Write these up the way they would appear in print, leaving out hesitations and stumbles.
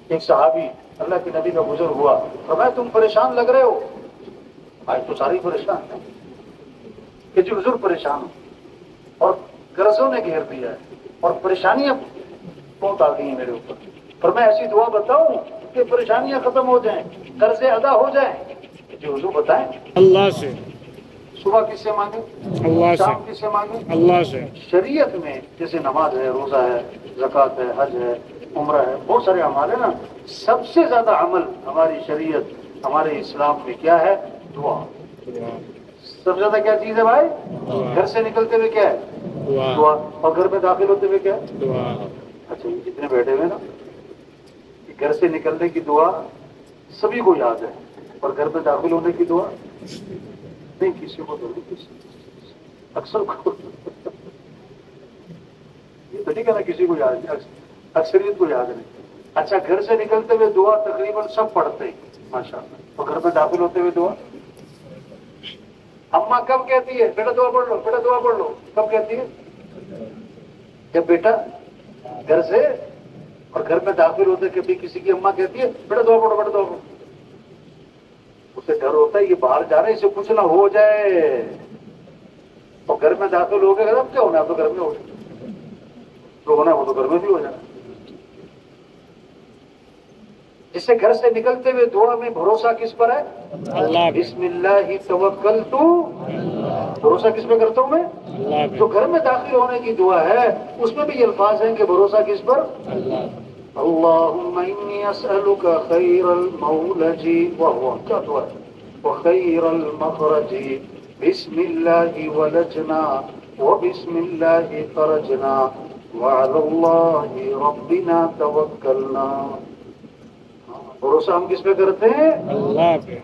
ایک صحابی اللہ کے نبی کا بزرگ ہوا، فرمایا تم پریشان لگ رہے ہو؟ آج تو ساری پریشان ہیں کہ جو بزرگ پریشان ہو اور قرضوں نے گھیر دیا ہے اور پریشانیاں بہت آ گئی ہیں میرے اوپر، پر میں ایسی دعا بتاؤں کہ پریشانیاں ختم ہو جائیں، قرضے ادا ہو جائیں؟ جو حضور بتائیں اللہ سے، صبح کس سے مانگیں، اللہ سے، شام کس سے مانگیں؟ اللہ سے۔ شریعت میں جیسے نماز ہے، روزہ ہے، زکوٰۃ ہے، حج ہے، عمرہ ہے، بہت سارے اعمال ہیں نا، سب سے زیادہ عمل ہماری شریعت ہمارے اسلام میں کیا ہے؟ دعا۔ سب سے زیادہ کیا چیز ہے بھائی؟ گھر سے نکلتے ہوئے کیا ہے؟ دعا۔ اور گھر میں داخل ہوتے ہوئے کیا ہے؟ دعا۔ اچھا یہ جتنے بیٹھے ہوئے نا، کہ گھر سے نکلنے کی دعا سبھی کو یاد ہے، اور گھر میں داخل ہونے کی دعا نہیں، کسی کو تو نہیں، اکثر کو یہ تو نہیں کہنا کسی کو یاد نہیں، اکثریت کو یاد نہیں۔ اچھا گھر سے نکلتے ہوئے دعا تقریباً سب پڑھتے ہیں ماشاء اللہ، اور گھر میں داخل ہوتے ہوئے دعا اماں کب کہتی ہے بیٹا دعا پڑھ لو، بیٹا دعا پڑھ لو؟ کب کہتی ہے؟ جب بیٹا گھر سے اور گھر میں داخل ہوتے کبھی کسی کی اماں کہتی ہے بیٹا دعا پڑھو، بیٹا دعا پڑھو، اسے ڈر ہوتا ہے یہ باہر جا رہے اسے کچھ نہ ہو جائے، اور گھر میں داخل ہو گئے اب کیا ہونا ہے، تو گھر میں ہو جائے، جو ہونا ہے وہ تو گھر میں بھی ہو جانا۔ جس سے گھر سے نکلتے ہوئے دعا میں بھروسہ کس پر ہے؟ اللہ۔ بسم اللہ توکلت، بھروسہ کس پہ کرتا ہوں میں؟ اللہ۔ جو گھر میں داخل ہونے کی دعا ہے اس میں بھی یہ الفاظ ہیں کہ بھروسہ کس پر؟ اللہ۔ اللہم انی اسألک خیر المولج، وہو کیا دعا ہے؟ وخیر المخرج، بسم اللہ ولجنا وبسم اللہ خرجنا وعلی اللہ ربنا توکلنا۔ بھروسہ ہم کس پہ کرتے ہیں؟ اللہ پہ۔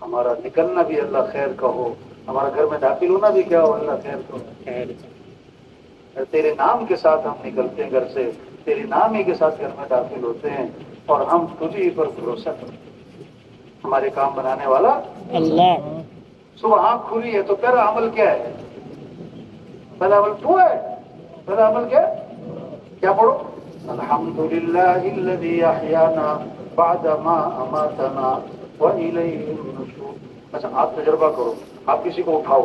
ہمارا نکلنا بھی اللہ خیر کا ہو، ہمارا گھر میں داخل ہونا بھی کیا ہو؟ اللہ خیر کا ہو۔ تیرے نام کے ساتھ ہم نکلتے ہیں گھر سے، تیرے نام ہی کے ساتھ گھر میں داخل ہوتے ہیں، اور ہم تجھے پر بھروسہ کرتے ہیں۔ ہمارے کام بنانے والا اللہ۔ صبح آنکھ کھلی ہے تو پہلا عمل کیا ہے؟ پہلا عمل تو ہے، پہلا عمل کیا پڑھو؟ الحمدللہ الذی احیانا بعد ما اماتنا وإلیہ النشور۔ اچھا آپ تجربہ کرو، آپ کسی کو اٹھاؤ،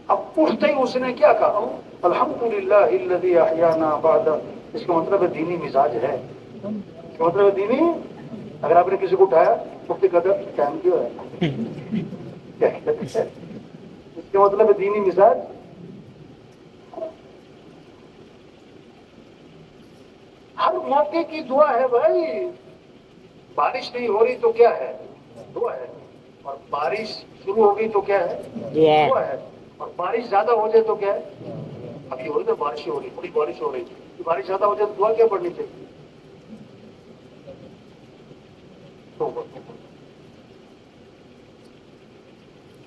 اب اٹھتے ہی اس نے کیا کہا؟ الحمدللہ الذی احیانا بعد، اس کا مطلب ہے دینی مزاج ہے، اس کا مطلب ہے دینی۔ اگر آپ نے کسی کو اٹھایا مفتی قدر ٹائم کیوں ہے، کیا ہے؟ اس کا مطلب ہے دینی مزاج۔ ہر موقع کی دعا ہے بھائی، بارش نہیں ہو رہی تو کیا ہے؟ دعا ہے، اور بارش شروع ہو گئی تو کیا ہے؟ دعا ہے، اور بارش زیادہ ہو جائے تو کیا ہے؟ ابھی ہو رہی نا بارش ہو رہی، تھوڑی بارش ہو رہی، بارش زیادہ ہو جائے تو دعا کیا پڑھنی چاہیے؟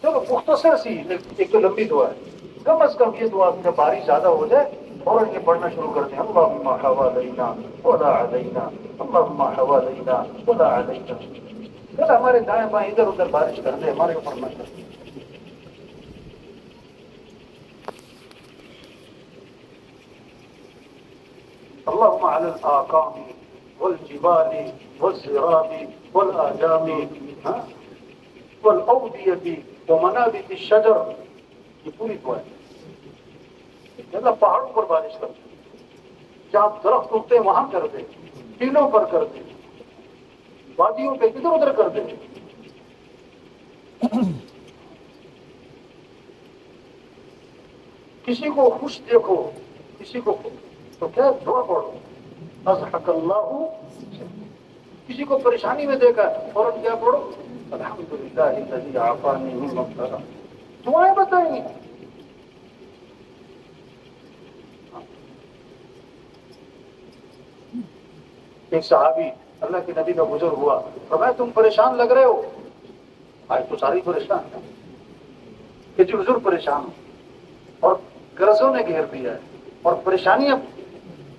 چلو مختصر سی ایک تو لمبی دعا ہے، کم از کم یہ دعا جب بارش زیادہ ہو جائے فوراً یہ پڑھنا شروع کر دیں، اللہم حوالینا ولا علینا، اللہم حوالینا ولا علینا۔ پھر ہمارے دائیں بائیں ادھر ادھر بارش کر دے، ہمارے اوپر نہ کر دے۔ اللہم علی الآقام والجبال والزراب والآجام والأودية ومنابت الشجر، یہ پوری دعا ہے۔ اللہ پہاڑوں پر بارش کر دے، جہاں درخت اگتے ہیں وہاں کر دے، ٹینوں پر کر دے، وادیوں پہ ادھر ادھر کر دے۔ کسی کو خوش دیکھو، کسی کو تو کیا دعا پڑھو، اضحک اللہ، کسی کو پریشانی میں دیکھا فوراً کیا پڑھو؟ الحمدللہ الذی عافانی مما ابتلا۔ دعائیں بتائیں گے۔ ایک صحابی اللہ کے نبی کا بزرگ ہوا، فرمایا تم پریشان لگ رہے ہو؟ آج تو ساری پریشان ہیں کہ جو بزرگ پریشان ہو اور قرضوں نے گھیر دیا ہے اور پریشانیاں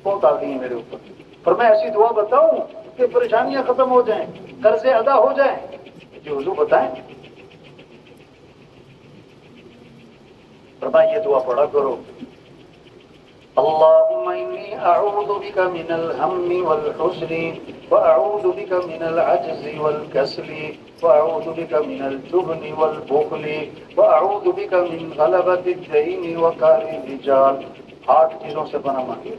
بہت آ گئی ہیں میرے اوپر، پر میں ایسی دعا بتاؤں کہ پریشانیاں ختم ہو جائیں، قرضے ادا ہو جائیں؟ جو حضور بتائیں، فرمایا یہ دعا پڑھا کرو، اللہم انی اعوذ بک من الهم والحزن واعوذ بک من العجز والکسل واعوذ بک من الجبن والبخل واعوذ بک من غلبۃ الدین وقہر الرجال. 8 چیزوں سے پناہ مانگی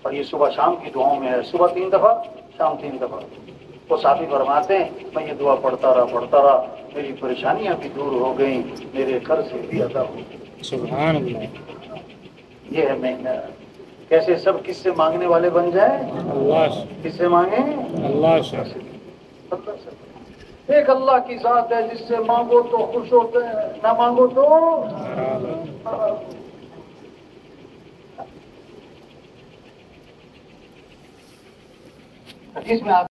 اور یہ صبح شام کی دعاؤں میں ہے. صبح 3 دفعہ، شام 3 دفعہ. وہ صحابی فرماتے ہیں میں یہ دعا پڑھتا رہا، میری پریشانیاں بھی دور ہو گئیں، میرے قرض بھی ادا ہو گئے. سبحان اللہ. یہ ہے محنت. کیسے سب کس سے مانگنے والے بن جائیں؟ اللہ سے. کس سے مانگیں؟ اللہ سے. اللہ سے. ایک اللہ کی ذات ہے جس سے مانگو تو خوش ہوتے ہیں، نہ مانگو تو حدیث میں